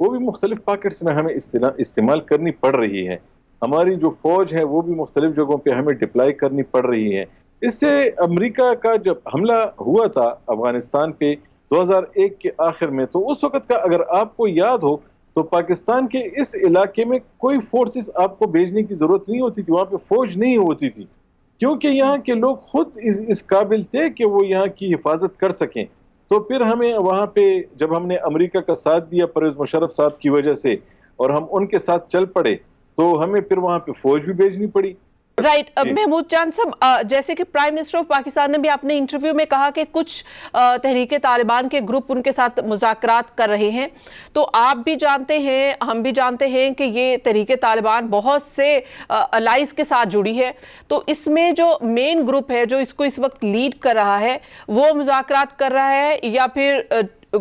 وہ بھی مختلف پاکٹس میں ہمیں استعمال کرنی پڑ رہی ہے. ہماری جو فوج ہے وہ بھی مختلف جگہوں پہ ہمیں ڈپلائی کرنی پڑ رہی ہے. اس سے امریکہ کا جب حملہ ہوا تھا افغانستان پہ 2001 کے آخر میں، تو اس وقت کا اگر آپ کو یاد ہو تو پاکستان کے اس علاقے میں کوئی فورسز آپ کو بھیجنے کی ضرورت نہیں ہوتی تھی، وہاں پہ فوج نہیں ہوتی تھی، کیونکہ یہاں کے لوگ خود اس قابل تھے کہ وہ یہاں کی حفاظت کر سکیں. تو پھر ہمیں وہاں پہ جب ہم نے امریکہ کا ساتھ دیا پرویز مشرف صاحب کی وجہ سے، اور ہم ان کے ساتھ چل پڑے، تو ہمیں پھر وہاں پہ فوج بھی بھیجنی پڑی. رائٹ. محمود چاند صاحب، جیسے کہ پرائم منسٹر آف پاکستان نے بھی اپنے انٹرویو میں کہا کہ کچھ تحریک طالبان کے گروپ ان کے ساتھ مذاکرات کر رہے ہیں، تو آپ بھی جانتے ہیں، ہم بھی جانتے ہیں کہ یہ تحریک طالبان بہت سے الائز کے ساتھ جڑی ہے. تو اس میں جو مین گروپ ہے جو اس کو اس وقت لیڈ کر رہا ہے، وہ مذاکرات کر رہا ہے یا پھر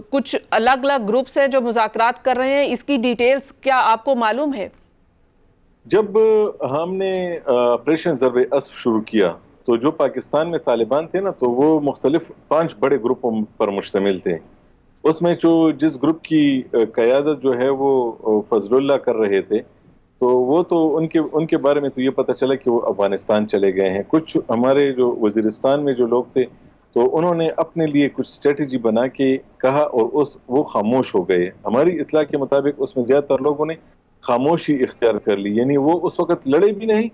کچھ الگ الگ گروپس ہیں جو مذاکرات کر رہے ہیں؟ اس کی ڈیٹیلز کیا آپ کو معلوم ہے؟ جب ہم نے آپریشن ضرب اسب شروع کیا تو جو پاکستان میں طالبان تھے نا، تو وہ مختلف 5 بڑے گروپوں پر مشتمل تھے. اس میں جس گروپ کی قیادت جو ہے وہ فضل اللہ کر رہے تھے، تو وہ تو ان کے بارے میں تو یہ پتہ چلا کہ وہ افغانستان چلے گئے ہیں. کچھ ہمارے جو وزیرستان میں جو لوگ تھے، تو انہوں نے اپنے لیے کچھ اسٹریٹجی بنا کے کہا اور وہ خاموش ہو گئے. ہماری اطلاع کے مطابق اس میں زیادہ تر لوگوں نے خاموشی اختیار کر لی، یعنی وہ اس وقت لڑے بھی نہیں.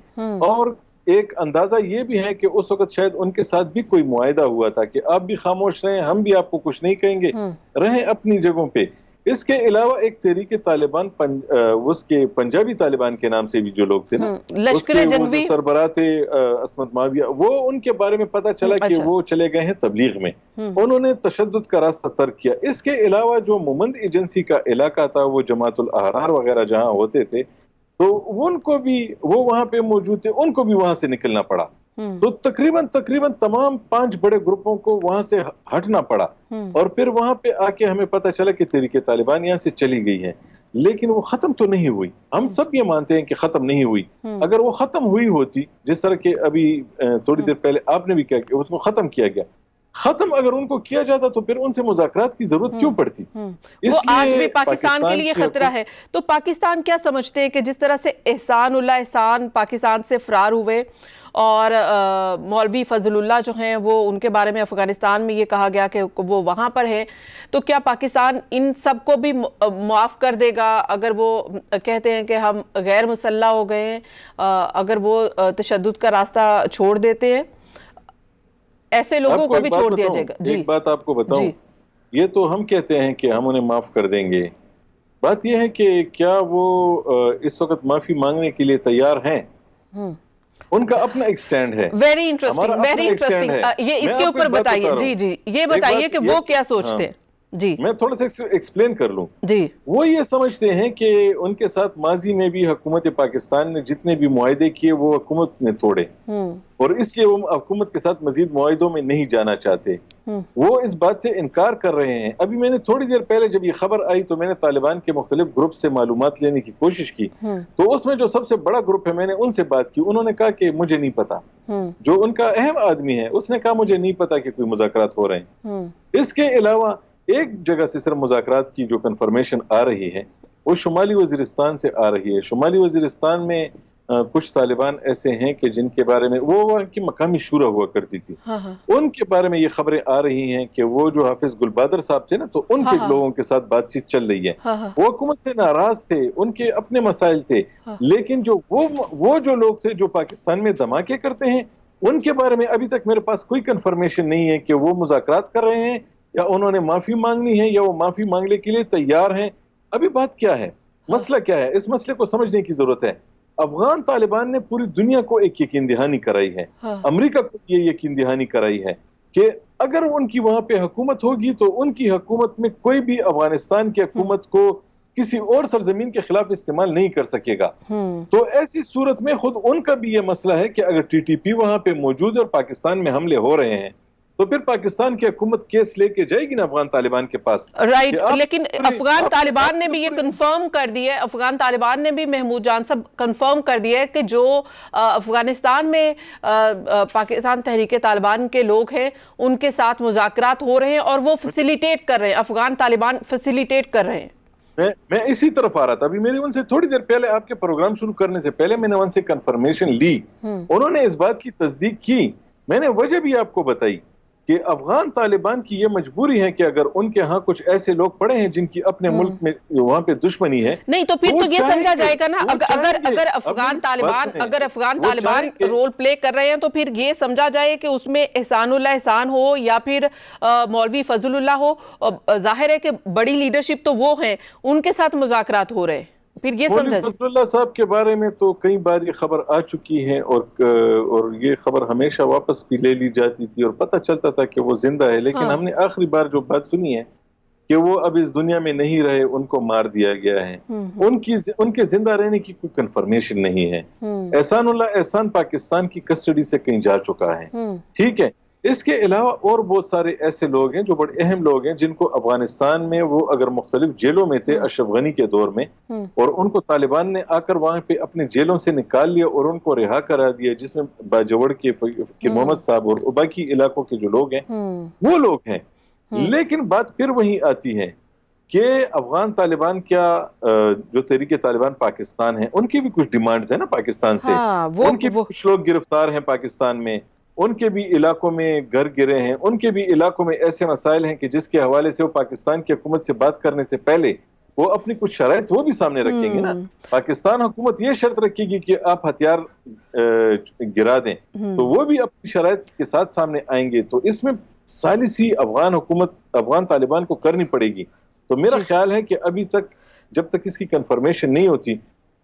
اور ایک اندازہ یہ بھی ہے کہ اس وقت شاید ان کے ساتھ بھی کوئی معاہدہ ہوا تھا کہ آپ بھی خاموش رہیں، ہم بھی آپ کو کچھ نہیں کہیں گے، رہیں اپنی جگہوں پہ. اس کے علاوہ ایک تحریک طالبان اس کے پنجابی طالبان کے نام سے بھی جو لوگ تھے نا، لشکر جنگوی سربراہ تھے عصمت ماویہ، وہ ان کے بارے میں پتہ چلا کہ وہ چلے گئے ہیں تبلیغ میں. انہوں نے تشدد کا راستہ ترک کیا. اس کے علاوہ جو مومند ایجنسی کا علاقہ تھا، وہ جماعت الاحرار وغیرہ جہاں ہوتے تھے، تو ان کو بھی، وہ وہاں پہ موجود تھے، ان کو بھی وہاں سے نکلنا پڑا. تو تقریباً تمام 5 بڑے گروپوں کو وہاں سے ہٹنا پڑا. اور پھر وہاں پہ آ کے ہمیں پتہ چلا کہ تحریک طالبان یہاں سے چلی گئی ہے، لیکن وہ ختم تو نہیں ہوئی. ہم سب یہ مانتے ہیں کہ ختم نہیں ہوئی. اگر وہ ختم ہوئی ہوتی، جس طرح کہ ابھی تھوڑی دیر پہلے آپ نے بھی کہا کہ اس کو ختم کیا گیا، ختم اگر ان کو کیا جاتا تو پھر ان سے مذاکرات کی ضرورت کیوں پڑتی؟ وہ آج بھی پاکستان کے لیے خطرہ ہے. تو پاکستان کیا سمجھتے ہیں کہ جس طرح سے احسان اللہ احسان پاکستان سے فرار ہوئے اور مولوی فضل اللہ جو ہیں وہ ان کے بارے میں افغانستان میں یہ کہا گیا کہ وہ وہاں پر ہیں، تو کیا پاکستان ان سب کو بھی معاف کر دے گا اگر وہ کہتے ہیں کہ ہم غیر مسلح ہو گئے ہیں، اگر وہ تشدد کا راستہ چھوڑ دیتے ہیں؟ ایسے لوگوں کو بھی چھوڑ دیا جائے گا؟ ایک بات آپ کو بتاؤں، یہ تو ہم کہتے ہیں کہ ہم انہیں معاف کر دیں گے. بات یہ ہے کہ کیا وہ اس وقت معافی مانگنے کے لیے تیار ہیں؟ ان کا اپنا ایک سٹینڈ ہے. Very interesting. یہ اس کے اوپر بتائیے. جی یہ بتائیے کہ وہ کیا سوچتے ہیں. جی میں تھوڑا سا ایکسپلین کر لوں. جی وہ یہ سمجھتے ہیں کہ ان کے ساتھ ماضی میں بھی حکومت پاکستان نے جتنے بھی معاہدے کیے وہ حکومت نے توڑے، اور اس لیے وہ حکومت کے ساتھ مزید معاہدوں میں نہیں جانا چاہتے. وہ اس بات سے انکار کر رہے ہیں. ابھی میں نے تھوڑی دیر پہلے جب یہ خبر آئی تو میں نے طالبان کے مختلف گروپ سے معلومات لینے کی کوشش کی، تو اس میں جو سب سے بڑا گروپ ہے، میں نے ان سے بات کی. انہوں نے کہا کہ مجھے نہیں پتا. جو ان کا اہم آدمی ہے اس نے کہا مجھے نہیں پتا کہ کوئی مذاکرات ہو رہے ہیں. اس کے علاوہ ایک جگہ سے صرف مذاکرات کی جو کنفرمیشن آ رہی ہے وہ شمالی وزیرستان سے آ رہی ہے. شمالی وزیرستان میں کچھ طالبان ایسے ہیں کہ جن کے بارے میں وہ وہاں کی مقامی شورا ہوا کرتی تھی، ان کے بارے میں یہ خبریں آ رہی ہیں کہ وہ جو حافظ گل بادر صاحب تھے نا، تو ان کے لوگوں کے ساتھ بات چیت چل رہی ہے. وہ حکومت سے ناراض تھے، ان کے اپنے مسائل تھے، لیکن جو وہ جو لوگ تھے جو پاکستان میں دھماکے کرتے ہیں، ان کے بارے میں ابھی تک میرے پاس کوئی کنفرمیشن نہیں ہے کہ وہ مذاکرات کر رہے ہیں یا انہوں نے معافی مانگنی ہے یا وہ معافی مانگنے کے لیے تیار ہیں. ابھی بات کیا ہے، مسئلہ کیا ہے، اس مسئلے کو سمجھنے کی ضرورت ہے. افغان طالبان نے پوری دنیا کو ایک یقین دہانی کرائی ہے، امریکہ کو یہ یقین دہانی کرائی ہے کہ اگر ان کی وہاں پہ حکومت ہوگی تو ان کی حکومت میں کوئی بھی افغانستان کی حکومت کو کسی اور سرزمین کے خلاف استعمال نہیں کر سکے گا. تو ایسی صورت میں خود ان کا بھی یہ مسئلہ ہے کہ اگر ٹی ٹی پی وہاں پہ موجود ہے اور پاکستان میں حملے ہو رہے ہیں تو پھر پاکستان کی حکومت کیس لے کے جائے گی نا افغان طالبان کے پاس. رائٹ. لیکن افغان طالبان نے بھی یہ کنفرم کر دیا ہے، افغان طالبان نے بھی محمود جان صاحب کنفرم کر دیا ہے کہ جو افغانستان میں پاکستان تحریک طالبان کے لوگ ہیں ان کے ساتھ مذاکرات ہو رہے ہیں اور وہ فیسیلیٹیٹ کر رہے ہیں، افغان طالبان فیسیلیٹیٹ کر رہے ہیں. میں اسی طرف آ رہا تھا. ابھی میری ان سے تھوڑی دیر پہلے, آپ کے پروگرام شروع کرنے سے پہلے میں نے ان سے کنفرمیشن لی. انہوں نے اس بات کی تصدیق کی. میں نے وجہ بھی آپ کو بتائی کہ افغان طالبان کی یہ مجبوری ہے کہ اگر ان کے ہاں کچھ ایسے لوگ پڑے ہیں جن کی اپنے ملک میں وہاں پہ دشمنی ہے, نہیں تو پھر تو یہ سمجھا جائے گا نا, اگر افغان طالبان رول پلے کر رہے ہیں تو پھر یہ سمجھا جائے کہ اس میں احسان اللہ احسان ہو یا پھر مولوی فضل اللہ ہو. ظاہر ہے کہ بڑی لیڈرشپ تو وہ ہیں, ان کے ساتھ مذاکرات ہو رہے ہیں, پھر یہ سمجھا مولوی فضل اللہ صاحب کے بارے میں تو کئی بار یہ خبر آ چکی ہے, اور یہ خبر ہمیشہ واپس بھی لے لی جاتی تھی اور پتہ چلتا تھا کہ وہ زندہ ہے. لیکن ہم نے آخری بار جو بات سنی ہے کہ وہ اب اس دنیا میں نہیں رہے, ان کو مار دیا گیا ہے. ان کے زندہ رہنے کی کوئی کنفرمیشن نہیں ہے. احسان اللہ احسان پاکستان کی کسٹڈی سے کہیں جا چکا ہے, ٹھیک ہے. اس کے علاوہ اور بہت سارے ایسے لوگ ہیں جو بڑے اہم لوگ ہیں, جن کو افغانستان میں وہ اگر مختلف جیلوں میں تھے اشرف غنی کے دور میں, اور ان کو طالبان نے آ کر وہاں پہ اپنے جیلوں سے نکال لیا اور ان کو رہا کرا دیا, جس میں باجوڑ کے محمد صاحب اور باقی علاقوں کے جو لوگ ہیں وہ لوگ ہیں. لیکن بات پھر وہی آتی ہے کہ افغان طالبان کیا, جو تحریک طالبان پاکستان ہے, ان کی بھی کچھ ڈیمانڈز ہیں نا پاکستان سے. ان کے بھی کچھ لوگ گرفتار ہیں پاکستان میں, ان کے بھی علاقوں میں گھر گرے ہیں, ان کے بھی علاقوں میں ایسے مسائل ہیں کہ جس کے حوالے سے وہ پاکستان کی حکومت سے بات کرنے سے پہلے وہ اپنی کچھ شرائط وہ بھی سامنے رکھیں گے نا. پاکستان حکومت یہ شرط رکھے گی کہ آپ ہتھیار گرا دیں, تو وہ بھی اپنی شرائط کے ساتھ سامنے آئیں گے. تو اس میں ثالثی افغان حکومت افغان طالبان کو کرنی پڑے گی. تو میرا خیال ہے کہ ابھی تک جب تک اس کی کنفرمیشن نہیں ہوتی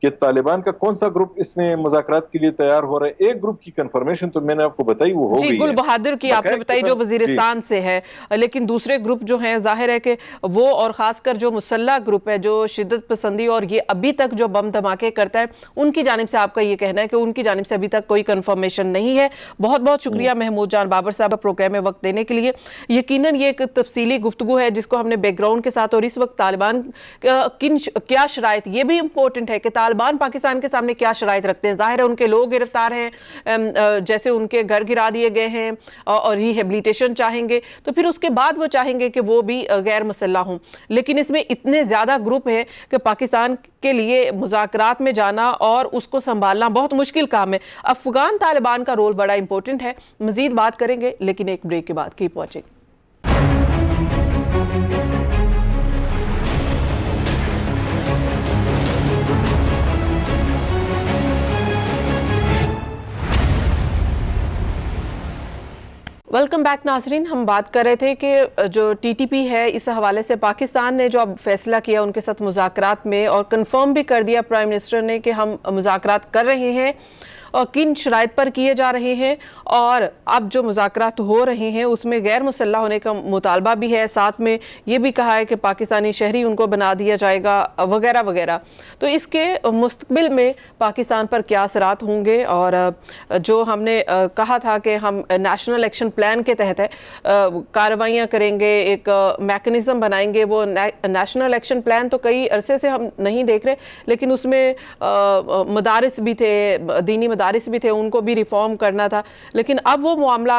کہ طالبان کا کون سا گروپ اس میں مذاکرات کے لیے تیار ہو رہا ہے, ایک گروپ کی کنفرمیشن تو میں نے آپ کو بتائی وہ ہو گئی ہے. گل بہادر کی آپ نے بتائی جو وزیرستان سے ہے, لیکن دوسرے گروپ جو ہیں ظاہر ہے کہ وہ, اور خاص کر جو مسلح گروپ ہے جو شدت پسندی اور یہ ابھی تک جو بم دھماکے کرتا ہے, ان کی جانب سے آپ کا یہ کہنا ہے کہ ان کی جانب سے ابھی تک کوئی کنفرمیشن نہیں ہے. بہت بہت شکریہ محمود جان بابر صاحب پروگرام میں وقت دینے کے لیے. یقیناً یہ ایک تفصیلی گفتگو ہے جس کو ہم نے بیک گراؤنڈ کے ساتھ, اور اس وقت طالبان کیا شرائط, یہ بھی امپورٹنٹ ہے کہ طالبان پاکستان کے سامنے کیا شرائط رکھتے ہیں. ظاہر ہے ان کے لوگ گرفتار ہیں, جیسے ان کے گھر گرا دیے گئے ہیں اور ریہیبلیٹیشن چاہیں گے, تو پھر اس کے بعد وہ چاہیں گے کہ وہ بھی غیر مسلح ہوں. لیکن اس میں اتنے زیادہ گروپ ہیں کہ پاکستان کے لیے مذاکرات میں جانا اور اس کو سنبھالنا بہت مشکل کام ہے. افغان طالبان کا رول بڑا امپورٹنٹ ہے. مزید بات کریں گے لیکن ایک بریک کے بعد. Keep watching. ویلکم بیک ناظرین. ہم بات کر رہے تھے کہ جو ٹی ٹی پی ہے, اس حوالے سے پاکستان نے جو اب فیصلہ کیا ان کے ساتھ مذاکرات میں, اور کنفرم بھی کر دیا پرائم منسٹر نے کہ ہم مذاکرات کر رہے ہیں اور کن شرائط پر کیے جا رہے ہیں, اور اب جو مذاکرات ہو رہے ہیں اس میں غیر مسلح ہونے کا مطالبہ بھی ہے. ساتھ میں یہ بھی کہا ہے کہ پاکستانی شہری ان کو بنا دیا جائے گا وغیرہ وغیرہ. تو اس کے مستقبل میں پاکستان پر کیا اثرات ہوں گے, اور جو ہم نے کہا تھا کہ ہم نیشنل ایکشن پلان کے تحت کارروائیاں کریں گے, ایک میکنزم بنائیں گے. وہ نیشنل ایکشن پلان تو کئی عرصے سے ہم نہیں دیکھ رہے, لیکن اس میں مدارس بھی تھے, دینی مدارس بھی تھے, ان کو بھی ریفارم کرنا تھا. لیکن اب وہ معاملہ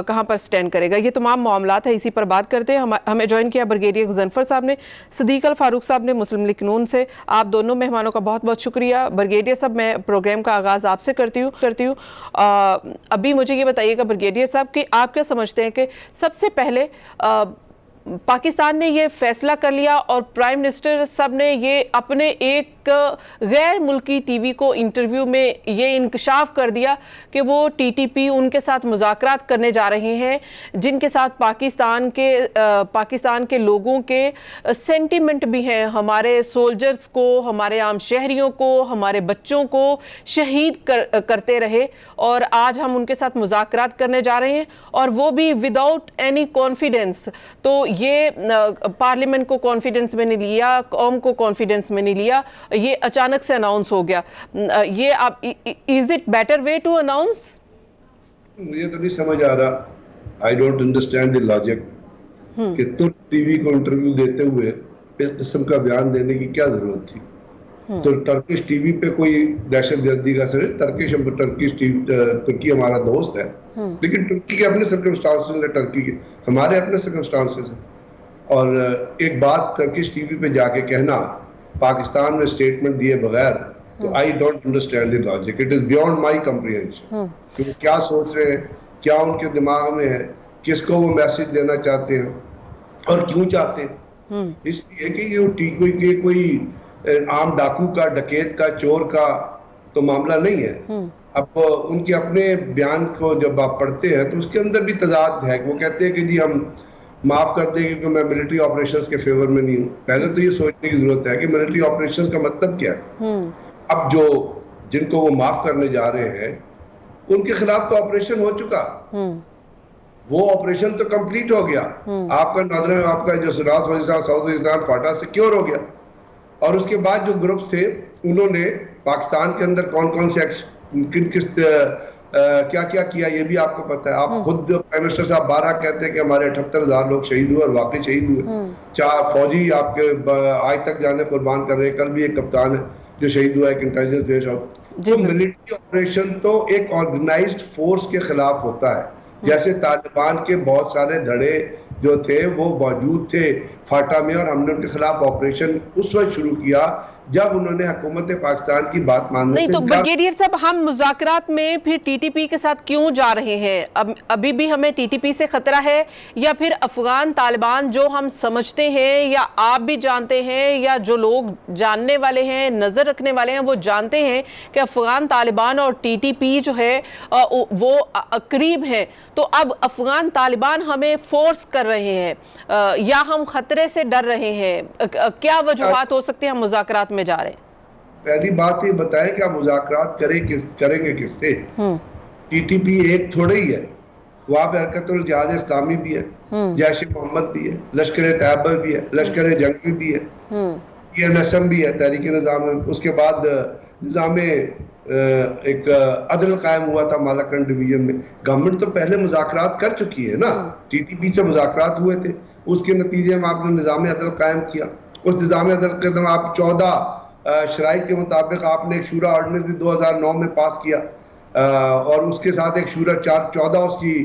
کہاں پر سٹینڈ کرے گا, یہ تمام معاملات ہیں. اسی پر بات کرتے ہیں. ہمیں جوائن کیا بریگیڈیئر غضنفر صاحب نے, صدیق الفاروق صاحب نے مسلم لیگ نون سے. آپ دونوں مہمانوں کا بہت بہت شکریہ. بریگیڈیئر صاحب, میں پروگرام کا آغاز آپ سے کرتی ہوں. ابھی مجھے یہ بتائیے گا بریگیڈیئر صاحب کہ آپ کیا سمجھتے ہیں کہ سب سے پہلے پاکستان نے یہ فیصلہ کر لیا اور پرائم منسٹر صاحب نے یہ اپنے ایک غیر ملکی ٹی وی کو انٹرویو میں یہ انکشاف کر دیا کہ وہ ٹی ٹی پی ان کے ساتھ مذاکرات کرنے جا رہے ہیں جن کے ساتھ پاکستان کے لوگوں کے سینٹیمنٹ بھی ہیں, ہمارے سولجرز کو, ہمارے عام شہریوں کو, ہمارے بچوں کو شہید کرتے رہے, اور آج ہم ان کے ساتھ مذاکرات کرنے جا رہے ہیں اور وہ بھی وداؤٹ اینی کانفیڈنس. تو یہ پارلیمنٹ کو کانفیڈنس میں نہیں لیا, قوم کو کانفیڈنس میں نہیں لیا, یہ اچانک سے اناؤنس ہو گیا. یہ آپ is it better way to announce? مجھے تو نہیں سمجھ آ رہا. I don't understand the logic کہ ترک ٹی وی کو انٹرویو دیتے ہوئے اس قسم کا بیان دینے کی کیا ضرورت تھی. تو ٹرکش ٹی وی پہ کوئی دہشت گردی کا اثر ہے. ترکی ہمارا دوست ہے, لیکن ترکی کے اپنے سرکمسٹانسز ہیں, ٹرکی کے ہمارے اپنے سرکمسٹانسز ہیں. اور ایک بات ٹرکش ٹی وی پہ جا کے کہنا پاکستان میں اسٹیٹمنٹ دیے بغیر، تو آئی don't understand the logic, it is beyond my comprehension کہ وہ کیا سوچ رہے ہیں، کیا ان کے دماغ میں ہے، کس کو وہ میسج دینا چاہتے ہیں اور کیوں چاہتے ہیں. اس لیے کہ یہ کوئی عام ڈاکو کا، ڈکیت کا، چور کا تو معاملہ نہیں ہے. اب ان کے اپنے بیان کو جب آپ پڑھتے ہیں تو اس کے اندر بھی تضاد ہے. وہ کہتے ہیں کہ جی ہم معاف کر دیں کیونکہ میں ملٹری آپریشنز کے فیور میں نہیں ہوں. پہلے تو یہ سوچنے کی ضرورت ہے کہ ملٹری آپریشنز کا مطلب کیا ہے. اب جن کو وہ معاف کرنے جا رہے ہیں ان کے خلاف تو آپریشن ہو چکا، وہ آپریشن تو کمپلیٹ ہو گیا. آپ کا نادر، آپ کا جو ساؤتھ وزیرستان فاٹا سیکیور ہو گیا. اور اس کے بعد جو گروپس تھے انہوں نے پاکستان کے اندر کون کون سے کیا کیا یہ بھی آپ کو پتا ہے. آپ خود پرائم منسٹر صاحب 12 کہتے ہیں کہ ہمارے 78,000 لوگ شہید ہوئے اور واقعی شہید ہوئے. 4 فوجی آپ کے آج تک جانے قربان کر رہے ہیں. کل بھی ایک کپتان ہے جو شہید ہوا ایک انٹیلیجنس بیس آف. تو ملٹری آپریشن تو ایک آرگنائزڈ فورس کے خلاف ہوتا ہے. جیسے طالبان کے بہت سارے دھڑے جو تھے وہ موجود تھے فاٹا میں، اور ہم نے ان کے خلاف آپریشن اس وقت شروع کیا جب انہوں نے حکومت پاکستان کی بات ماننے سے نہیں. تو بریگیڈیئر صاحب، ہم مذاکرات میں پھر ٹی ٹی پی کے ساتھ کیوں جا رہے ہیں؟ ابھی بھی ہمیں ٹی ٹی پی سے خطرہ ہے، یا پھر افغان طالبان جو ہم سمجھتے ہیں یا آپ بھی جانتے ہیں یا جو لوگ جاننے والے ہیں، نظر رکھنے والے ہیں، وہ جانتے ہیں کہ افغان طالبان اور ٹی ٹی پی جو ہے وہ قریب ہیں. تو اب افغان طالبان ہمیں فورس کر رہے ہیں یا ہم خطرے سے ڈر رہے ہیں؟ کیا وجوہات ہو سکتے ہیں ہم مذاکرات میں جا رہے ہیں؟ پہلی بات یہ بتائیں کہ آپ مذاکرات کریں گے کس سے؟ ٹی ٹی پی ایک تھوڑے ہی ہے، وہاں پہ حرکت الجہاد اسلامی بھی ہے، جیش محمد بھی ہے، لشکر طیبہ بھی ہے، لشکر جنگی بھی ہے، پی این ایس ایم بھی ہے، تحریک نظام. اس کے بعد نظام ایک عدل قائم ہوا تھا مالاکنڈ ڈویژن میں. گورنمنٹ تو پہلے مذاکرات کر چکی ہے نا. ٹی ٹی پی سے مذاکرات ہوئے تھے، اس کے نتیجے میں آپ نے نظام عدل قائم کیا. اس نظام عدل کے آپ 14 شرائط کے مطابق آپ نے ایک شورا آرڈیننس بھی 2009 میں پاس کیا، اور اس کے ساتھ ایک شورا 14 اس کی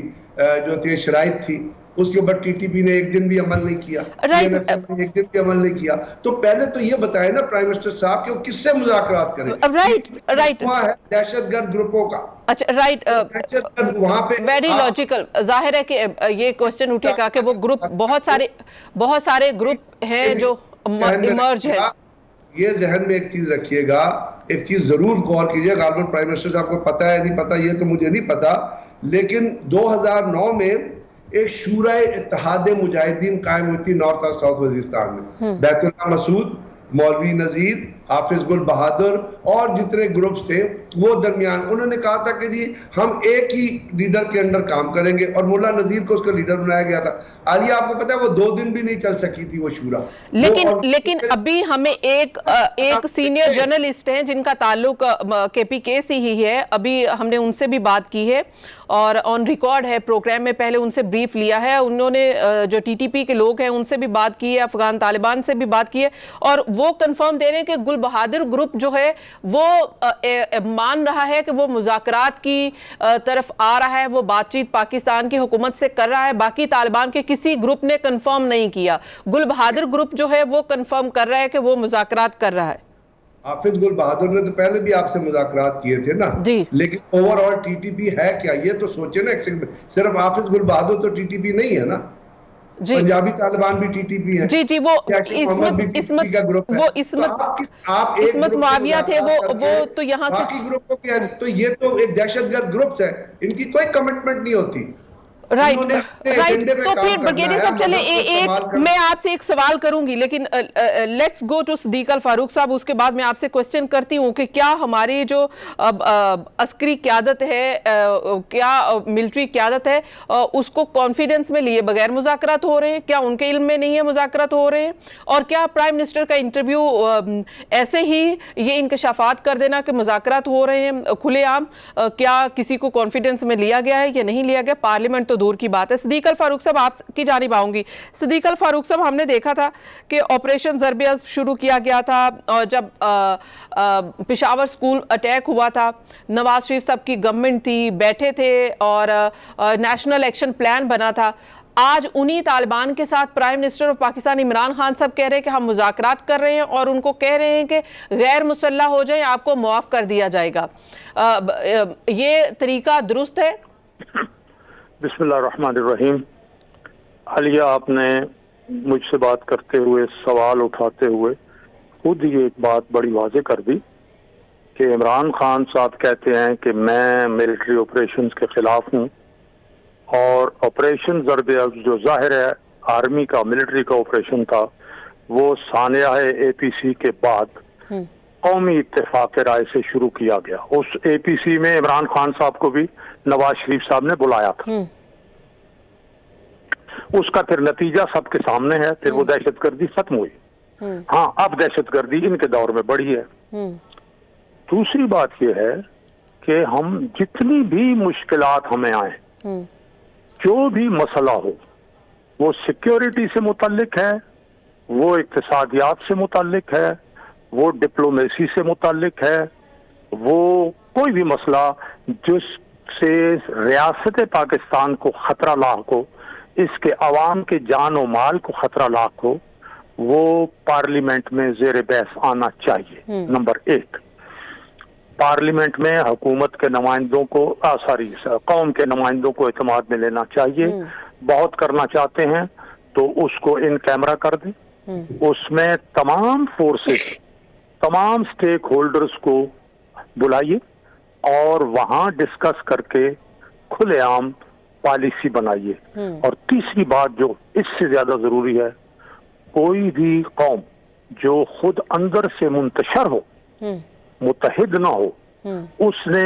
جو تھی شرائط تھی. اس کے اوپر ٹی ٹی پی نے ایک دن بھی عمل نہیں کیا، ایک دن بھی عمل نہیں کیا. تو پہلے تو یہ بتائیں نا پرائم منسٹر صاحب کہ وہ کس سے مذاکرات کریں؟ دہشت گرد گروپوں کا. اچھا، رائٹ، ویری لاجیکل. ظاہر ہے کہ یہ کوسچن اٹھے گا کہ وہ گروپ بہت سارے گروپ ہیں جو ایمرج ہیں. یہ ذہن میں ایک چیز رکھیے گا، ایک چیز ضرور غور کیجیے. غالباً پرائم منسٹر صاحب کو پتا ہے نہیں پتا، یہ تو مجھے نہیں پتا، لیکن 2009 میں ایک شورائے اتحاد مجاہدین قائم ہوئی تھی نارتھ اور ساؤتھ وزیرستان میں. بیت اللہ مسعود، مولوی نذیر، حافظ گل بہادر اور جتنے گروپس تھے وہ درمیان. انہوں نے کہا تھا کہ جی ہم ایک ہی لیڈر کے انڈر کام کریں گے، اور ملا نذیر کو اس کا لیڈر بنایا گیا تھا. عالیہ آپ کو پتا ہے وہ 2 دن بھی نہیں چل سکی تھی وہ شورا. لیکن ابھی ہمیں ایک سینئر جرنلسٹ ہیں جن کا تعلق کے پی کے سے ہی ہے. ابھی ہم نے ان سے بھی بات کی ہے اور آن ریکارڈ ہے پروگرام میں، پہلے ان سے بریف لیا ہے. انہوں نے جو ٹی ٹی پی کے لوگ ہیں ان سے بھی بات کی ہے، افغان طالبان سے بھی بات کی ہے، اور وہ کنفرم دے رہے ہیں کہ گل بہادر گروپ جو ہے وہ مان رہا ہے کہ وہ مذاکرات کی طرف آ رہا ہے، وہ بات چیت پاکستان کی حکومت سے کر رہا ہے. باقی طالبان کے کسی گروپ نے کنفرم نہیں کیا. گل بہادر گروپ جو ہے وہ کنفرم کر رہا ہے کہ وہ مذاکرات کر رہا ہے. حافظ گل بہادر نے تو پہلے بھی آپ سے مذاکرات کیے تھے نا جی، لیکن over all T T P ہے کیا؟ یہ تو سوچے نا. صرف حافظ گل بہادر تو ٹی ٹی پی نہیں ہے نا. پنجابی طالبان بھی ٹی ٹی پی ہے. جی وہ عصمت معاویہ تھے، وہ تو یہاں سے گروپوں کے، تو یہ تو ایک دہشت گرد گروپس ہے، ان کی کوئی کمٹمنٹ نہیں ہوتی. رائٹ. تو پھر بریگیڈیئر صاحب چلے میں آپ سے ایک سوال کروں گی، لیکن لیٹس گو ٹو صدیق الفاروق صاحب. اس کے بعد میں آپ سے کوسچن کرتی ہوں کہ کیا ہماری جو عسکری قیادت ہے، کیا ملٹری قیادت ہے، اس کو کانفیڈنس میں لیے بغیر مذاکرات ہو رہے ہیں؟ کیا ان کے علم میں نہیں ہے مذاکرات ہو رہے ہیں؟ اور کیا پرائم منسٹر کا انٹرویو ایسے ہی یہ انکشافات کر دینا کہ مذاکرات ہو رہے ہیں کھلے عام، کیا کسی کو کانفیڈنس میں لیا گیا ہے یا نہیں لیا گیا؟ پارلیمنٹ تو دور کی بات ہے. صدیق الفاروق صاحب آپ کی جانب آؤں گی. صدیق الفاروق صاحب، ہم نے دیکھا تھا کہ آپریشن ضرب عضب شروع کیا گیا تھا اور جب پشاور سکول اٹیک ہوا تھا، نواز شریف صاحب کی گورنمنٹ تھی، بیٹھے تھے اور نیشنل ایکشن پلان بنا تھا. آج انہی طالبان کے ساتھ prime minister of Pakistan Imran Khan صاحب کہہ رہے ہیں کہ ہم مذاکرات کر رہے ہیں اور ان کو کہہ رہے ہیں کہ غیر مسلح ہو جائیں، آپ کو معاف کر دیا جائے گا. یہ طریقہ درست ہے؟ بسم اللہ الرحمن الرحیم. عالیہ، آپ نے مجھ سے بات کرتے ہوئے، سوال اٹھاتے ہوئے خود ہی ایک بات بڑی واضح کر دی کہ عمران خان صاحب کہتے ہیں کہ میں ملٹری آپریشنز کے خلاف ہوں، اور آپریشن ضرب عضب جو ظاہر ہے آرمی کا، ملٹری کا آپریشن تھا، وہ سانحہ اے پی سی کے بعد قومی اتفاق رائے سے شروع کیا گیا. اس اے پی سی میں عمران خان صاحب کو بھی نواز شریف صاحب نے بلایا تھا. اس کا پھر نتیجہ سب کے سامنے ہے، پھر وہ دہشت گردی ختم ہوئی. ہاں، اب دہشت گردی ان کے دور میں بڑھی ہے. دوسری بات یہ ہے کہ ہم جتنی بھی مشکلات ہمیں آئیں، جو بھی مسئلہ ہو، وہ سیکیورٹی سے متعلق ہے، وہ اقتصادیات سے متعلق ہے، وہ ڈپلومیسی سے متعلق ہے، وہ کوئی بھی مسئلہ جس سے ریاست پاکستان کو خطرہ لاحق ہو، اس کے عوام کے جان و مال کو خطرہ لاحق ہو، وہ پارلیمنٹ میں زیر بحث آنا چاہیے. نمبر 1، پارلیمنٹ میں حکومت کے نمائندوں کو قوم کے نمائندوں کو اعتماد میں لینا چاہیے. بہت کرنا چاہتے ہیں تو اس کو ان کیمرہ کر دیں. اس میں تمام فورسز، تمام سٹیک ہولڈرز کو بلائیے اور وہاں ڈسکس کر کے کھلے عام پالیسی بنائیے. اور تیسری بات جو اس سے زیادہ ضروری ہے، کوئی بھی قوم جو خود اندر سے منتشر ہو، متحد نہ ہو، اس نے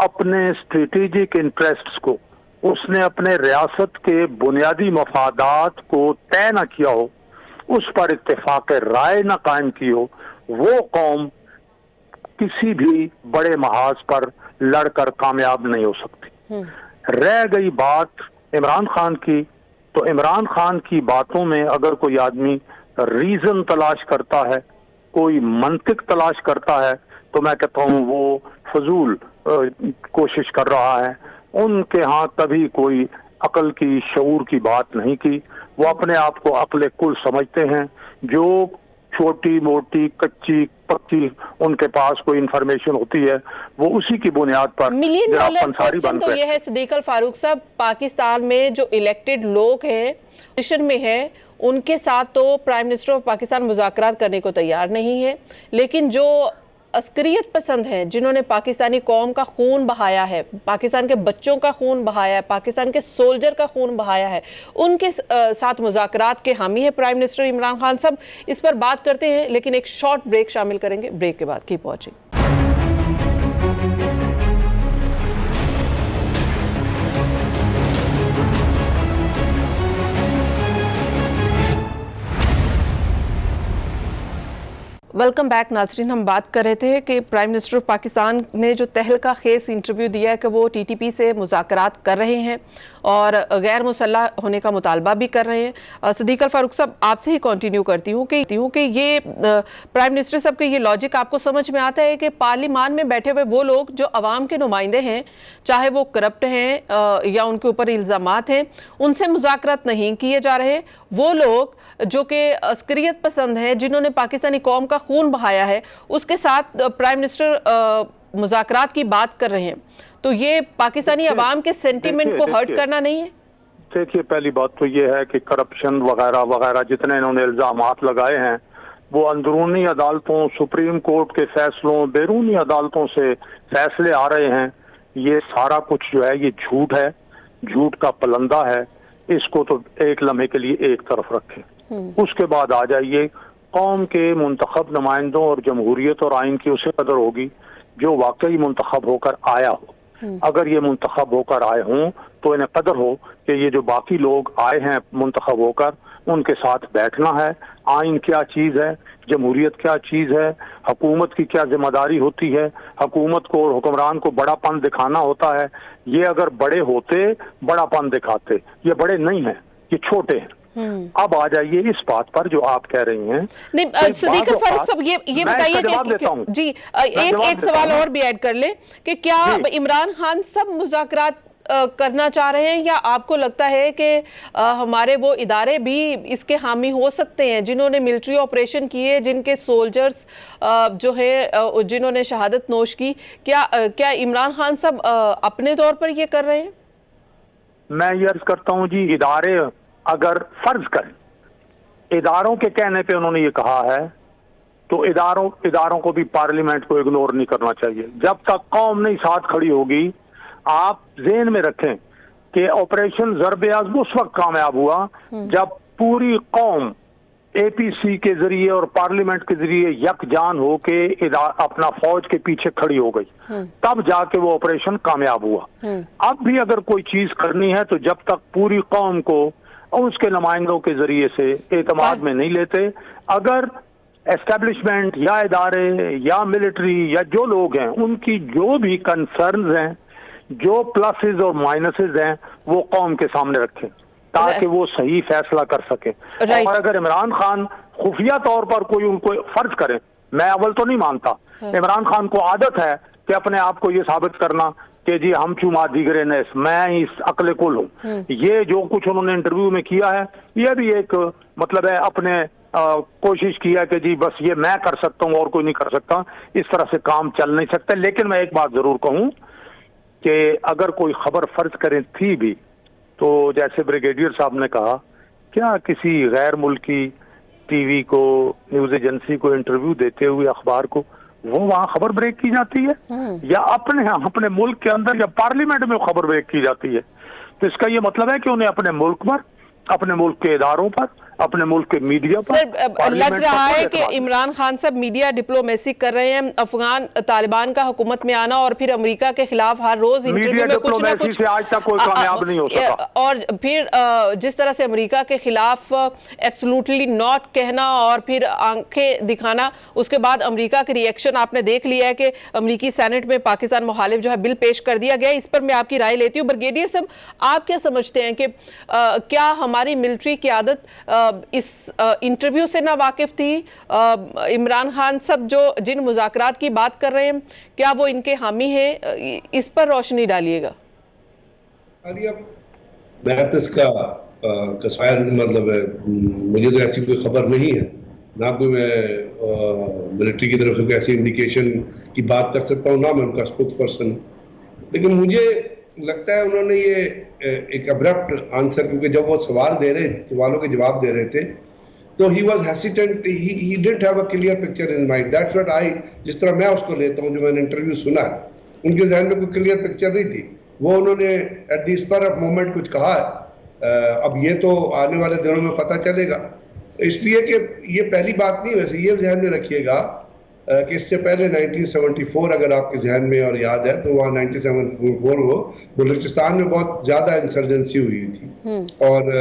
اپنے اسٹریٹجک انٹرسٹس کو، اس نے اپنے ریاست کے بنیادی مفادات کو طے نہ کیا ہو، اس پر اتفاق رائے نہ قائم کی ہو، وہ قوم کسی بھی بڑے محاذ پر لڑ کر کامیاب نہیں ہو سکتی. رہ گئی بات عمران خان کی، تو عمران خان کی باتوں میں اگر کوئی آدمی ریزن تلاش کرتا ہے، کوئی منطق تلاش کرتا ہے، تو میں کہتا ہوں وہ فضول کوشش کر رہا ہے. ان کے ہاں کبھی کوئی عقل کی، شعور کی بات نہیں کی. وہ اپنے آپ کو عقل کل سمجھتے ہیں. جو چھوٹی موٹی کچی پکی ان کے پاس کوئی انفارمیشن ہوتی ہے، وہ اسی کی بنیاد پر ملین ڈالر کوسچن تو یہ ہے صدیق الفاروق صاحب، پاکستان میں جو الیکٹڈ لوگ ہیں، پوزیشن میں ہے، ان کے ساتھ تو پرائم منسٹر آف پاکستان مذاکرات کرنے کو تیار نہیں ہے، لیکن جو عسکریت پسند ہیں، جنہوں نے پاکستانی قوم کا خون بہایا ہے، پاکستان کے بچوں کا خون بہایا ہے، پاکستان کے سولجر کا خون بہایا ہے، ان کے ساتھ مذاکرات کے حامی ہے پرائم منسٹر عمران خان صاحب. اس پر بات کرتے ہیں، لیکن ایک شارٹ بریک شامل کریں گے. بریک کے بعد کیپ واچنگ. ویلکم بیک ناظرین. ہم بات کر رہے تھے کہ پرائم منسٹر آف پاکستان نے جو تہلکہ خیز انٹرویو دیا ہے کہ وہ ٹی ٹی پی سے مذاکرات کر رہے ہیں اور غیر مسلح ہونے کا مطالبہ بھی کر رہے ہیں. صدیق الفاروق صاحب، آپ سے ہی کنٹینیو کرتی ہوں کہ یہ پرائم منسٹر صاحب کے یہ لاجک آپ کو سمجھ میں آتا ہے کہ پارلیمان میں بیٹھے ہوئے وہ لوگ جو عوام کے نمائندے ہیں، چاہے وہ کرپٹ ہیں یا ان کے اوپر الزامات ہیں، ان سے مذاکرات نہیں کیے جا رہے. وہ لوگ جو کہ عسکریت پسند ہیں، جنہوں نے پاکستانی قوم کا خون بہایا ہے، اس کے ساتھ پرائم منسٹر مذاکرات کی بات کر رہے ہیں. تو یہ پاکستانی عوام کے سینٹیمنٹ کو ہرٹ کرنا نہیں ہے؟ دیکھیے، پہلی بات تو یہ ہے کہ کرپشن وغیرہ وغیرہ جتنے انہوں نے الزامات لگائے ہیں، وہ اندرونی عدالتوں، سپریم کورٹ کے فیصلوں، بیرونی عدالتوں سے فیصلے آ رہے ہیں. یہ سارا کچھ جو ہے یہ جھوٹ ہے، جھوٹ کا پلندہ ہے. اس کو تو ایک لمحے کے لیے ایک طرف رکھیں. اس کے بعد آ جائیے قوم کے منتخب نمائندوں اور جمہوریت اور آئین کی اسے قدر ہوگی جو واقعی منتخب ہو کر آیا ہو. اگر یہ منتخب ہو کر آئے ہوں تو انہیں قدر ہو کہ یہ جو باقی لوگ آئے ہیں منتخب ہو کر، ان کے ساتھ بیٹھنا ہے. آئین کیا چیز ہے، جمہوریت کیا چیز ہے، حکومت کی کیا ذمہ داری ہوتی ہے، حکومت کو اور حکمران کو بڑا پن دکھانا ہوتا ہے. یہ اگر بڑے ہوتے بڑا پن دکھاتے، یہ بڑے نہیں ہیں، یہ چھوٹے ہیں. اب آ جائیے اس بات پر جو آپ کہہ رہی ہیں. نہیں صدیق الفاروق صاحب، یہ بتائیے کہ جی ایک سوال اور بھی ایڈ کر لیں کہ کیا عمران خان سب مذاکرات کرنا چاہ رہے ہیں، یا آپ کو لگتا ہے کہ ہمارے وہ ادارے بھی اس کے حامی ہو سکتے ہیں جنہوں نے ملٹری آپریشن کیے، جن کے سولجرز جو ہیں جنہوں نے شہادت نوش کی؟ کیا عمران خان صاحب اپنے طور پر یہ کر رہے ہیں؟ میں یہ عرض کرتا ہوں جی، ادارے اگر فرض کریں اداروں کے کہنے پہ انہوں نے یہ کہا ہے تو اداروں کو بھی پارلیمنٹ کو اگنور نہیں کرنا چاہیے جب تک قوم نہیں ساتھ کھڑی ہوگی۔ آپ ذہن میں رکھیں کہ آپریشن ضرب عضب اس وقت کامیاب ہوا جب پوری قوم اے پی سی کے ذریعے اور پارلیمنٹ کے ذریعے یکجان ہو کے اپنا فوج کے پیچھے کھڑی ہو گئی، تب جا کے وہ آپریشن کامیاب ہوا۔ اب بھی اگر کوئی چیز کرنی ہے تو جب تک پوری قوم کو اس کے نمائندوں کے ذریعے سے اعتماد میں نہیں لیتے، اگر اسٹیبلشمنٹ یا ادارے یا ملٹری یا جو لوگ ہیں ان کی جو بھی کنسرنز ہیں، جو پلسز اور مائنسز ہیں، وہ قوم کے سامنے رکھیں تاکہ وہ صحیح فیصلہ کر سکے۔ اور اگر عمران خان خفیہ طور پر کوئی ان کو فرض کرے، میں اول تو نہیں مانتا، عمران خان کو عادت ہے کہ اپنے آپ کو یہ ثابت کرنا کہ جی ہم چما دیگرے نیس، میں اس عقل کل ہوں۔ یہ جو کچھ انہوں نے انٹرویو میں کیا ہے یہ بھی ایک مطلب ہے اپنے کوشش کیا کہ جی بس یہ میں کر سکتا ہوں اور کوئی نہیں کر سکتا، اس طرح سے کام چل نہیں سکتا۔ لیکن میں ایک بات ضرور کہوں کہ اگر کوئی خبر فرض کریں تھی بھی تو جیسے بریگیڈیئر صاحب نے کہا، کیا کسی غیر ملکی ٹی وی کو، نیوز ایجنسی کو انٹرویو دیتے ہوئے اخبار کو وہ وہاں خبر بریک کی جاتی ہے یا اپنے ملک کے اندر یا پارلیمنٹ میں خبر بریک کی جاتی ہے؟ تو اس کا یہ مطلب ہے کہ انہیں اپنے ملک پر، اپنے ملک کے اداروں پر، اپنے ملک کے میڈیا پر، سر لگ رہا ہے کہ عمران خان صاحب میڈیا ڈپلومیسی کر رہے ہیں، افغان طالبان کا حکومت میں آنا اور پھر امریکہ کے خلاف ہر روز انٹرویو میں کچھ نہ کچھ، آج تک کوئی کامیاب نہیں ہو سکا، اور پھر جس طرح سے امریکہ کے خلاف ایبسلوٹلی ناٹ کہنا اور پھر آنکھیں دکھانا، اس کے بعد امریکہ کے ری ایکشن آپ نے دیکھ لیا ہے کہ امریکی سینٹ میں پاکستان مخالف جو ہے بل پیش کر دیا گیا۔ اس پر میں آپ کی رائے لیتی ہوں۔ بریگیڈیئر صاحب آپ کیا سمجھتے ہیں کہ کیا ہماری ملٹری قیادت اس انٹرویو سے نہ واقف تھی؟ عمران خان صاحب جو جن مذاکرات کی بات کر رہے ہیں کیا وہ ان کے حامی ہیں؟ اس پر روشنی ڈالیے گا۔ میں تو اس کا کسائر مطلب ہے، مجھے تو ایسی کوئی خبر نہیں ہے، نہ کوئی میں ملٹری کی طرف سے ایسی انڈیکیشن کی بات کر سکتا ہوں، نہ میں ان کا اسپوکس پرسن، لیکن مجھے لگتا ہے انہوں نے یہ ایک ابرپٹ آنسر، کیونکہ جب وہ سوالوں کے جواب دے رہے تھے تو he was hesitant, he didn't have a clear picture in mind. That's what جس طرح میں اس کو لیتا ہوں، جو میں نے انٹرویو سنا ہے، ان کے ذہن میں کوئی کلیئر پکچر نہیں تھی، وہ انہوں نے at the spur of moment کچھ کہا ہے۔ اب یہ تو آنے والے دنوں میں پتہ چلے گا، اس لیے کہ یہ پہلی بات نہیں، ویسے یہ ذہن میں رکھیے گا کہ اس سے پہلے 1974 اگر آپ کے ذہن میں اور یاد ہے تو وہاں 1974 وہ بلوچستان میں بہت زیادہ انسرجنسی ہوئی تھی، اور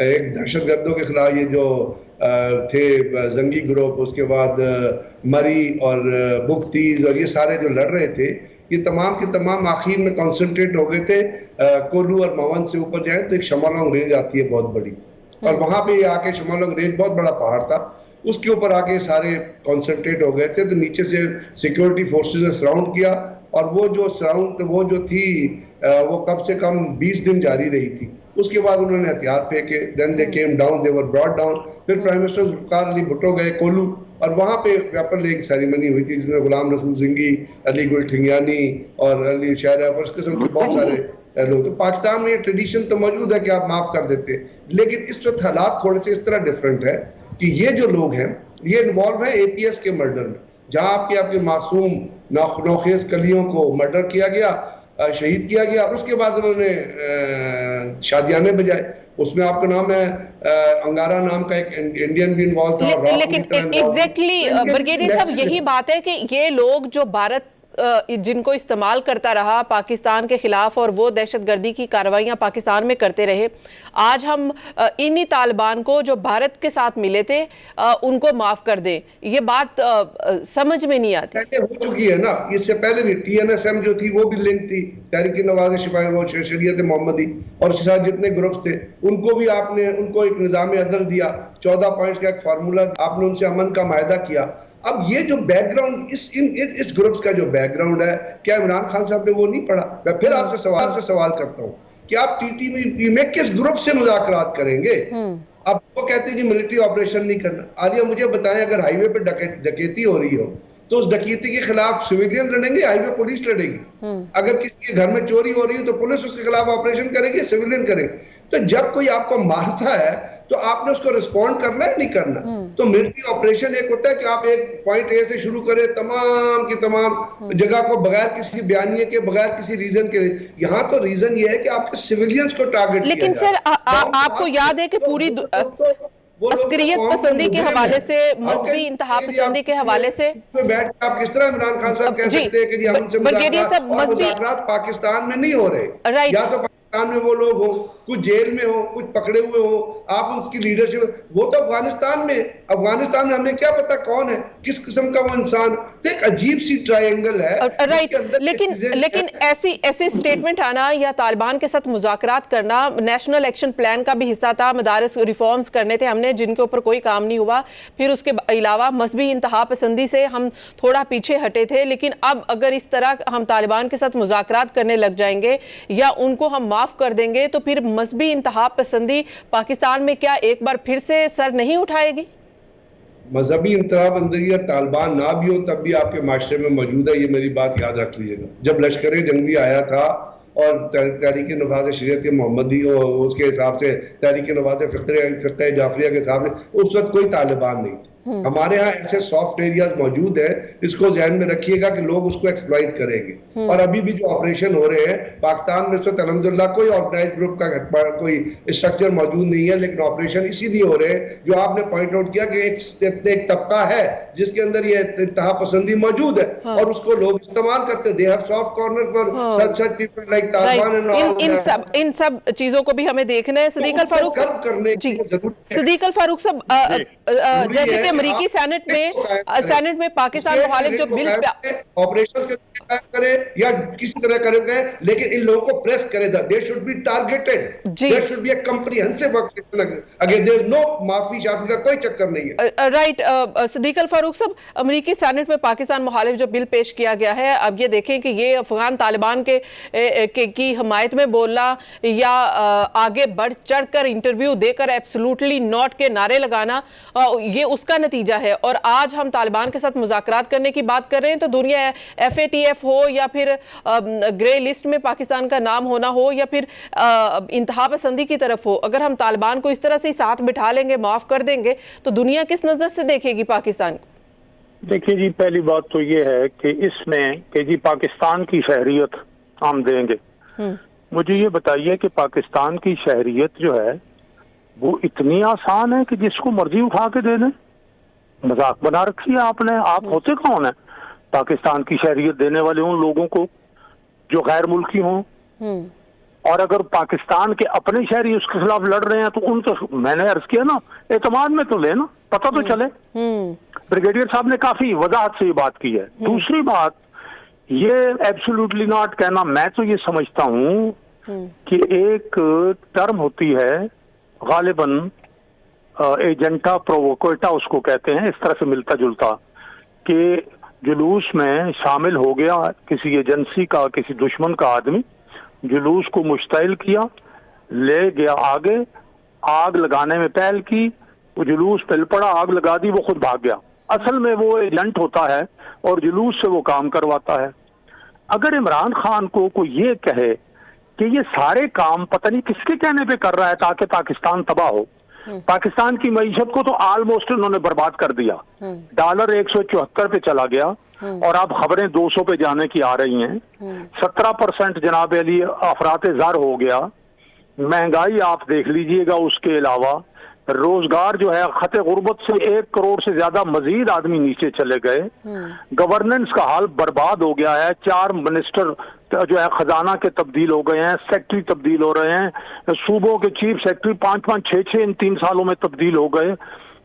ایک دہشت گردوں کے خلاف یہ جو تھے زنگی گروپ، اس کے بعد مری اور بختیز اور یہ سارے جو لڑ رہے تھے، یہ تمام کے تمام آخر میں کانسنٹریٹ ہو گئے تھے کولو اور مون سے اوپر جائیں تو ایک شمالونگ رینج آتی ہے بہت بڑی، اور وہاں پہ آ کے شمالونگ رینج بہت بڑا پہاڑ تھا، اس کے اوپر آگے سارے کانسنٹریٹ ہو گئے تھے، تو نیچے سے سیکیورٹی فورسز نے سراؤنڈ کیا، اور وہ جو تھی وہ کم سے کم 20 دن جاری رہی تھی۔ اس کے بعد انہوں نے ہتھیار پھینکے، then they came down, they were brought down, پھر پرائم منسٹر ذوالفقار علی بھٹو گئے کولو، اور وہاں پہ ویپن لیگ سیریمنی ہوئی تھی جس میں غلام رسول زنگی، علی گل ٹھنگیانی اور علی شہرہ اور اس قسم کے بہت سارے لوگ۔ تو پاکستان میں یہ ٹریڈیشن تو موجود ہے کہ آپ معاف کر دیتے، لیکن اس وقت حالات تھوڑے سے اس طرح ڈفرینٹ ہے کہ یہ جو لوگ ہیں یہ انوالو ہیں اے پی ایس کے مرڈر میں، جہاں آپ کے معصوم نوخیز کلیوں کو مرڈر کیا گیا، شہید کیا گیا، اور اس کے بعد انہوں نے شادیانے بجائے، اس میں آپ کا نام ہے انگارا نام کا ایک انڈین بھی انوالو تھا۔ لیکن ایگزیکٹلی بریگیڈیئر صاحب یہی بات ہے کہ یہ لوگ جو بھارت جن کو استعمال کرتا رہا پاکستان کے خلاف اور وہ دہشت گردی کی کارروائیاں پاکستان میں کرتے رہے، آج ہم انہی طالبان کو جو بھارت کے ساتھ ملے تھے ان کو معاف کر دیں، یہ بات سمجھ میں نہیں آتی۔ پہلے ہو چکی ہے نا، اس سے پہلے بھی ٹی این ایس ایم جو تھی وہ بھی لنک تھی تحریک نواز شفائی وہ شریعت محمدی، اور اس کے ساتھ جتنے گروپس تھے ان کو بھی آپ نے ان کو ایک نظام عدل دیا، 14 پوائنٹس کا ایک فارمولہ، آپ نے ان سے امن کا معاہدہ کیا۔ اب یہ جو بیک گراؤنڈ اس گروپس کا جو بیک گراؤنڈ ہے، کیا عمران خان صاحب نے وہ نہیں پڑھا؟ میں پھر آپ سے سوال کرتا ہوں کہ آپ ٹی ٹی پی میں کس گروپ سے مذاکرات کریں گے؟ اب وہ کہتے ہیں جی ملٹری آپریشن نہیں کرنا. عالیہ مجھے بتائیں، اگر ہائی وے پہ ڈکیتی ہو رہی ہو تو اس ڈکیتی کے خلاف سویلین لڑیں گے، ہائی وے پولیس لڑے گی؟ اگر کسی کے گھر میں چوری ہو رہی ہو تو پولیس اس کے خلاف آپریشن کرے گی، سویلین کرے گی. تو جب کوئی آپ کو مارتا ہے تو آپ نے اس کو رسپونڈ کرنا ہے نہیں کرنا. تو ملٹری آپریشن ایک ہوتا ہے کہ آپ ایک پوائنٹ اے سے شروع کریں تمام کی تمام جگہ کو بغیر کسی بیانیے کے، بغیر کسی ریزن کے. یہاں تو ریزن یہ ہے کہ آپ کے سیویلینز کو ٹارگٹ کیا لیکن سر آپ کو یاد ہے کہ پوری عسکریت پسندی کے حوالے سے، مذہبی انتہا پسندی کے حوالے سے بیٹھ کے آپ کس طرح عمران خان صاحب کہہ سکتے ہیں کہ جی ہم سے مذاکرات پاکستان میں نہیں ہو رہے؟ یا تو پاکستان میں وہ لوگ ہوں، کچھ جیل میں ہوں، کچھ پکڑے ہوئے ہوں، آپ ان کی لیڈرشپ، وہ تو افغانستان میں ہمیں کیا پتا کون ہے، کس قسم کا وہ انسان. ایک عجیب سی ٹرائنگل ہے. رائٹ، لیکن ایسی سٹیٹمنٹ آنا یا طالبان کے ساتھ مذاکرات کرنا نیشنل ایکشن پلان کا بھی حصہ تھا. مدارس ریفارمز کرنے تھے ہم نے جن کے اوپر کوئی کام نہیں ہوا. پھر اس کے علاوہ مذہبی انتہا پسندی سے ہم تھوڑا پیچھے ہٹے تھے. لیکن اب اگر اس طرح ہم طالبان کے ساتھ مذاکرات کرنے لگ جائیں گے یا ان کو ہم معاف کر دیں گے تو پھر مذہبی انتہا پسندی پاکستان میں کیا ایک بار پھر سے سر نہیں اٹھائے گی؟ مذہبی انتہا پسندی یا طالبان نہ بھی ہو تب بھی آپ کے معاشرے میں موجود ہے. یہ میری بات یاد رکھ لیجیے گا. جب لشکر جنگی آیا تھا اور تحریک نفاذ شریعت محمدی اس کے حساب سے تحریک نفاذ فقہ جعفریہ کے حساب سے اس وقت کوئی طالبان نہیں تھا. ہمارے ہاں ایسے سافٹ ایریاز موجود ہیں، اس کو ذہن میں رکھیے گا کہ لوگ اس کو ایکسپلائٹ کریں گے. اور ابھی بھی جو آپریشن ہو رہے ہیں پاکستان میں اس وقت الحمدللہ کوئی آرگنائز گروپ کا کوئی اسٹرکچر موجود نہیں ہے، لیکن آپریشن اسی لیے ہو رہے ہیں جو آپ نے پوائنٹ آؤٹ کیا کہ ایک طبقہ ہے جس کے اندر یہ انتہا پسندی موجود ہے اور اس کو لوگ استعمال کرتے ہیں. They have soft corner for such people like Taliban. ان سب چیزوں کو بھی ہمیں دیکھنا ہے. صدیق الفاروق صاحب، جیسے کہ امریکی سینٹ میں پاکستان مخالف جو بل آپریشنز کرے یا کسی طرح کرے گئے، لیکن ان لوگوں کو پریس کرے دا. They should be targeted, there should be a comprehensive operation. Again there is no معافی شافی کا کوئی چکر نہیں ہے. رائٹ. صدیق الفاروق صاحب، امریکی سینٹ میں پاکستان مخالف جو بل پیش کیا گیا ہے، اب یہ دیکھیں کہ یہ افغان طالبان کی حمایت میں بولنا یا آگے بڑھ چڑھ کر انٹرویو دے کر ایبسلوٹلی ناٹ کے نعرے لگانا، یہ اس کا نتیجہ ہے. اور آج ہم طالبان کے ساتھ مذاکرات کرنے کی بات کر رہے ہیں تو دنیا FATF ہو یا پھر گرے لسٹ میں پاکستان کا نام ہونا ہو یا پھر انتہا پسندی کی طرف ہو، اگر ہم طالبان کو اس طرح سے ساتھ بٹھا لیں گے، معاف کر دیں گے تو دنیا کس نظر سے دیکھے گی پاکستان کو؟ دیکھیے جی، پہلی بات تو یہ ہے کہ اس میں کہ جی پاکستان کی شہریت ہم دیں گے. مجھے یہ بتائیے کہ پاکستان کی شہریت جو ہے وہ اتنی آسان ہے کہ جس کو مرضی اٹھا کے دے دیں؟ مذاق بنا رکھی ہے آپ نے. آپ ہوتے کون ہیں پاکستان کی شہریت دینے والے ان لوگوں کو جو غیر ملکی ہوں؟ اور اگر پاکستان کے اپنے شہری اس کے خلاف لڑ رہے ہیں تو ان کو میں نے عرض کیا نا، اعتماد میں تو لے نا، پتہ تو چلے. بریگیڈیئر صاحب نے کافی وضاحت سے یہ بات کی ہے. دوسری بات، یہ ایبسولوٹلی ناٹ کہنا، میں تو یہ سمجھتا ہوں کہ ایک ٹرم ہوتی ہے غالباً ایجنٹا پرووکوٹا اس کو کہتے ہیں، اس طرح سے ملتا جلتا، کہ جلوس میں شامل ہو گیا کسی ایجنسی کا، کسی دشمن کا آدمی، جلوس کو مشتعل کیا، لے گیا آگے، آگ لگانے میں پہل کی، وہ جلوس پل پڑا، آگ لگا دی، وہ خود بھاگ گیا. اصل میں وہ ایجنٹ ہوتا ہے اور جلوس سے وہ کام کرواتا ہے. اگر عمران خان کو کوئی یہ کہے کہ یہ سارے کام پتہ نہیں کس کے کہنے پہ کر رہا ہے تاکہ پاکستان تباہ ہو، پاکستان کی معیشت کو تو آلموسٹ انہوں نے برباد کر دیا. ڈالر 174 پہ چلا گیا اور اب خبریں 200 پہ جانے کی آ رہی ہیں. 17% جناب علی افراط زر ہو گیا. مہنگائی آپ دیکھ لیجئے گا. اس کے علاوہ روزگار جو ہے خط غربت سے 1 کروڑ سے زیادہ مزید آدمی نیچے چلے گئے. گورننس کا حال برباد ہو گیا ہے. 4 منسٹر جو ہے خزانہ کے تبدیل ہو گئے ہیں، سیکٹری تبدیل ہو رہے ہیں، صوبوں کے چیف سیکٹری 5-5 6-6 ان 3 سالوں میں تبدیل ہو گئے،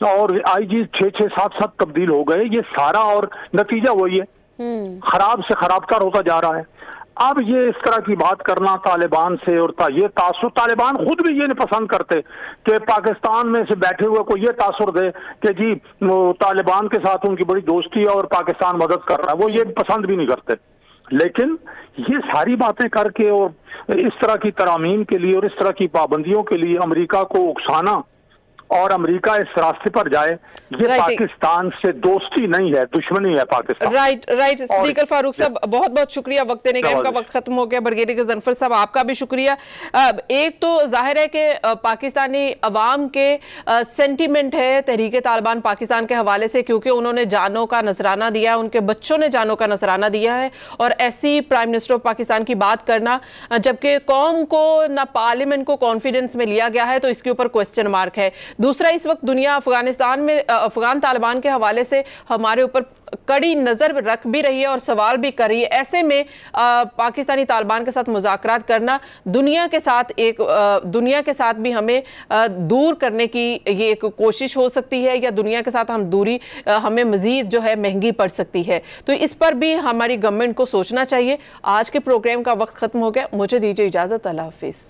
اور آئی جی 6-6 7-7 تبدیل ہو گئے. یہ سارا اور نتیجہ وہی ہے، خراب سے خراب تر ہوتا جا رہا ہے. اب یہ اس طرح کی بات کرنا طالبان سے، اور یہ تاثر طالبان خود بھی یہ نہیں پسند کرتے کہ پاکستان میں سے بیٹھے ہوئے کو یہ تاثر دے کہ جی طالبان کے ساتھ ان کی بڑی دوستی ہے اور پاکستان مدد کر رہا ہے، وہ یہ پسند بھی نہیں کرتے. لیکن یہ ساری باتیں کر کے اور اس طرح کی ترامیم کے لیے اور اس طرح کی پابندیوں کے لیے امریکہ کو اکسانا اور امریکہ اس راستے پر جائے، یہ پاکستان سے دوستی نہیں ہے، دشمنی ہے پاکستان. رائٹ صدیق الفاروق صاحب، بہت بہت شکریہ وقت دینے کا. آپ کا وقت ختم ہو گیا. بریگیڈیئر غضنفر صاحب آپ کا بھی شکریہ. ایک تو ظاہر ہے کہ پاکستانی عوام کے سینٹیمنٹ ہے تحریک طالبان پاکستان کے حوالے سے، کیونکہ انہوں نے جانوں کا نذرانہ دیا ہے، ان کے بچوں نے جانوں کا نذرانہ دیا ہے، اور ایسی پرائم منسٹر آف پاکستان کی بات کرنا جبکہ قوم کو نہ پارلیمنٹ کو کانفیڈنس میں لیا گیا ہے، تو اس کے اوپر کوسچن مارک ہے. دوسرا، اس وقت دنیا افغانستان میں افغان طالبان کے حوالے سے ہمارے اوپر کڑی نظر رکھ بھی رہی ہے اور سوال بھی کر رہی ہے. ایسے میں پاکستانی طالبان کے ساتھ مذاکرات کرنا دنیا کے ساتھ بھی ہمیں دور کرنے کی یہ ایک کوشش ہو سکتی ہے، یا دنیا کے ساتھ ہم دوری ہمیں مزید جو ہے مہنگی پڑ سکتی ہے. تو اس پر بھی ہماری گورنمنٹ کو سوچنا چاہیے. آج کے پروگرام کا وقت ختم ہو گیا. مجھے دیجیے اجازت. اللہ حافظ.